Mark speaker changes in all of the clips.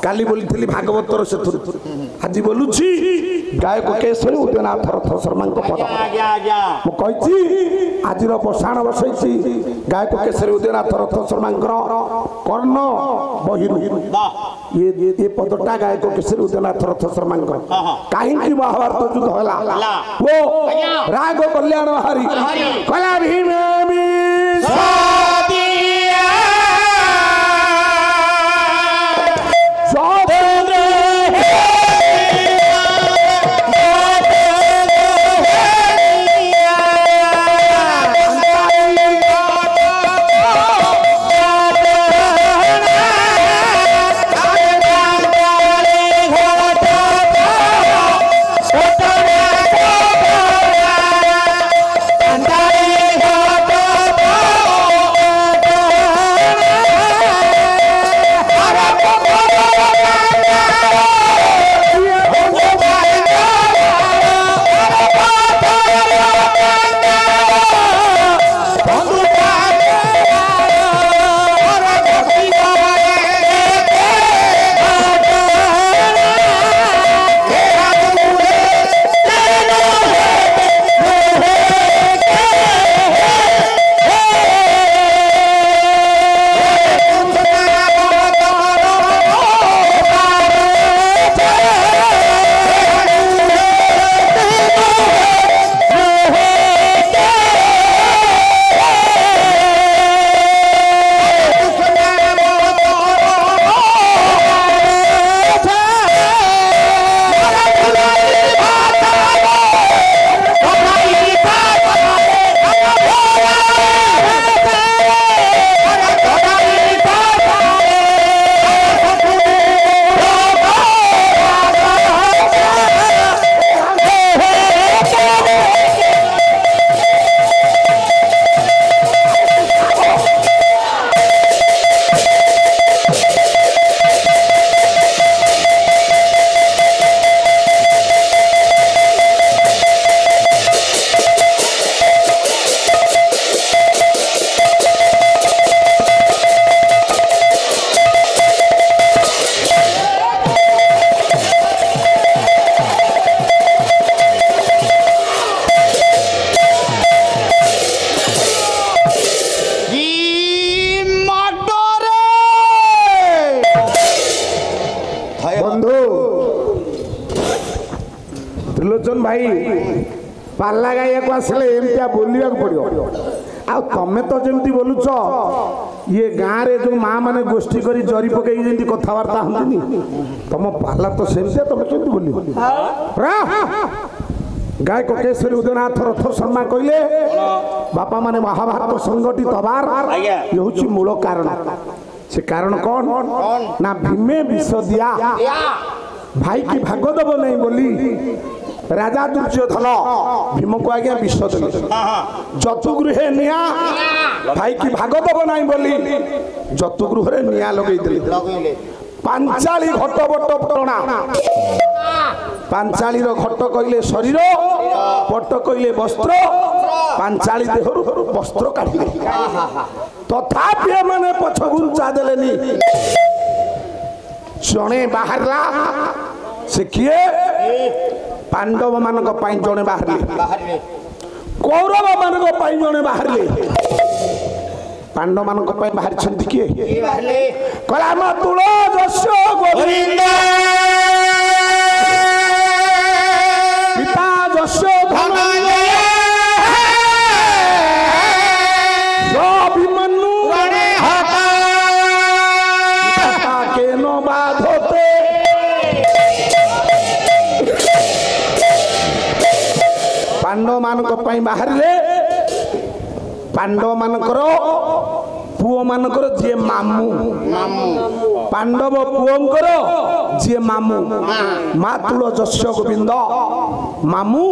Speaker 1: काली बोली थी भागवतर से आज बोलुची गायक केशरी उदयनाथ रथ शर्मा पद मुझे आज बसाण बसई गायक केशरी उदयनाथ रथ शर्मा कर्ण बही ये पदटा गायक केशरी उदयनाथ रथ शर्मा कहीं महाभारत युद्ध है वो राग कल्याण हरि कला भीम पाला गाइक आसले एमती बोलिया पड़ो आ तमें तो जमी बोलुच ये गाँव में जो माँ मैंने गोष्ठी कर जरी पकई जमी कथबार्ता हमें तुम पाला तो सेमती तुम केमती बोल गायक केशरी उदयनाथ रथ शर्मा कहले बापा माने महाभारत संगठित हबार ये हूँ मूल कारण से कारण कौन ना भीमे विष दिया भाई की भाग दब नहीं बोली राजा दुर्योधन भीम को आज्ञा विष देले जतुगृह निया भाई की भाग दब नहीं बोली जतुगृह निया लगे पांचाली घट बट पटना पांचाली घट कहले शरीर पट कहले वस्त्र पांचाली देहरु वस्त्र काढ़ी तथापि माने पछ गुंचा देलेनी जणे बाहरला से किए पांडव मानक पाई जणे बाहरले कौरव मानक पाई जणे बाहरले पांडव मानक पाई बाहर छंती किए कला मा तुलो जस्य गोविंद पिता जस्य धनंजय अभिमन्यु रणै हता पिता के नो बाधोते पांडव मानक पाई बाहरले पांडव मानकर पुओ मानकर जे मामू पांडव पुओंकर जे मामू मातुल जस्य गोविंद मामू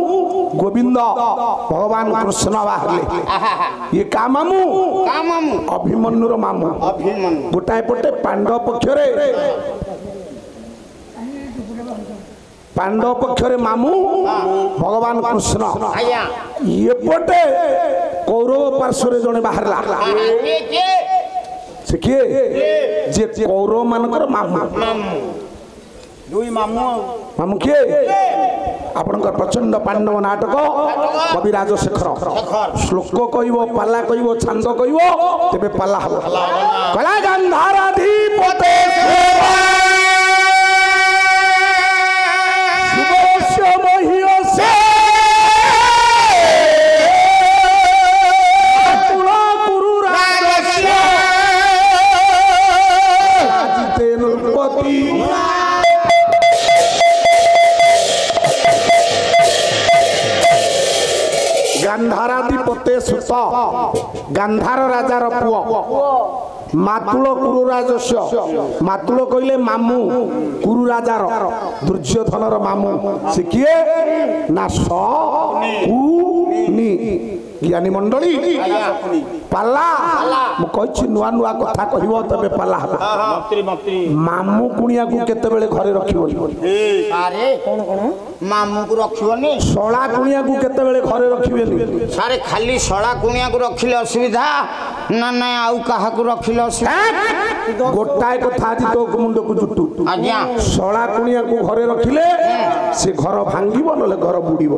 Speaker 1: गोविंद भगवान कृष्ण बाहरले ये का मामू अभिमन्युर मामू गोटाए पटे पांडव पक्षरे पांडव पक्षरे मामू भगवान कृष्ण ये पटे कौरव पार्श्व जड़े बाहर से किए जे कौरव मानकर मामू
Speaker 2: दुई मामू
Speaker 1: मामू किए आपणकर प्रचंड पांडव नाटक कवि राजशेखर श्लोक कहब पाला कहब छांद कहब तेरे पाला हम कला गंधाराधिपते गांधाराधिपते सुत गांधार राजार पुओ मातुल कुरुराजस्य मातुल कहले मामू कुरुराजार दुर्योधनर मामू से किए ना नी ज्ञानी मंडली पाला मु कहि नुआ नुआ कथा कहबो तबे पाला मामू कुनिया को केते बेले घरे रखिबो
Speaker 2: अरे कोन कोन मामू को रखिबोनी
Speaker 1: सोळा कुनिया को केते बेले घरे रखिबेनी
Speaker 2: सारे खाली सोळा कुनिया को रखिले असुविधा ना ना आउ काहा को रखिले असुविधा
Speaker 1: गोटाए कथा आज तो मुंड को जुटू
Speaker 2: आज्ञा
Speaker 1: सोळा कुनिया को घरे रखिले से घर भांगिबो नले घर बुडीबो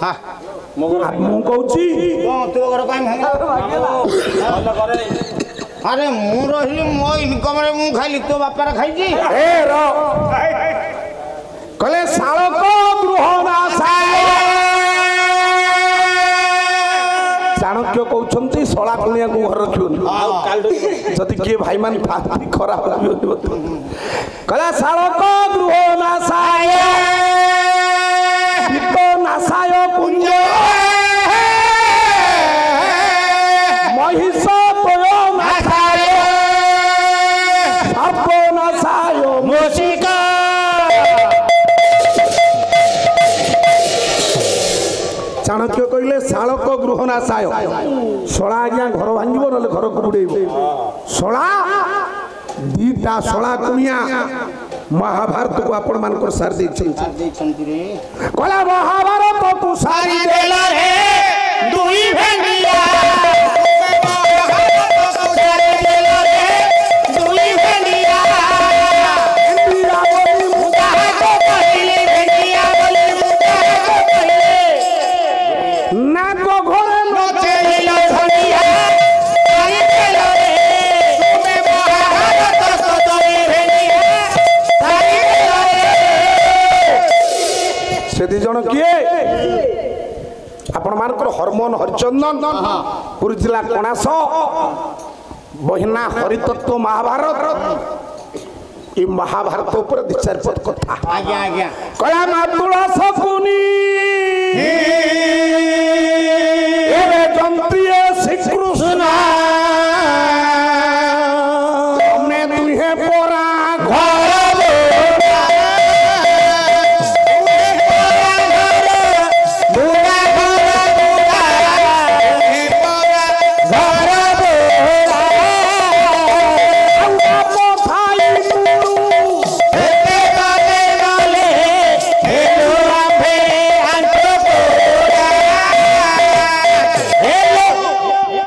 Speaker 2: हां
Speaker 1: मु कहूची
Speaker 2: तो घर काई भांगा अरे मु रही मो इनकम रे मु खाली तो बापार खाइजी
Speaker 1: ए रो कले साळक गृह नासाय चाणक्य कहउछंती सोळा कुनिया को घर रखियोनी जति के भाई मान फाती खराब होइबो कला साळक गृह नासाय वितो नासाय कुंज महिष तोय नासाय साप नासाय मूषिका चाणक्य कहले शालक गृह नासाय सोळा आज्ञा घर भांगिबो नले घर को बुडेइबो सोळा दीटा सोळा कुनिया महाभारत को आपण मानकर सार दैछन
Speaker 2: रे
Speaker 1: कला महाभारत को सारी देला रे दुई भेंडिया महाभारत को सारी देला रे दुई भेंडिया भेंडिया बोली मुदा को पहिले भेंडिया बोली मुदा को पहिले ना को घरे नचे लो धनिया सारी देला रे तुम्हें महाभारत को दुई भेंडिया सारी देला रे से दी जण किए आपण मानकर हरमोन हरिचंदन पुरी जिला कणास बहिना हरितत्व महाभारत ये महाभारत ऊपर दिचारपद कथा
Speaker 2: आज्ञा आज्ञा
Speaker 1: कला मातुला सकुनी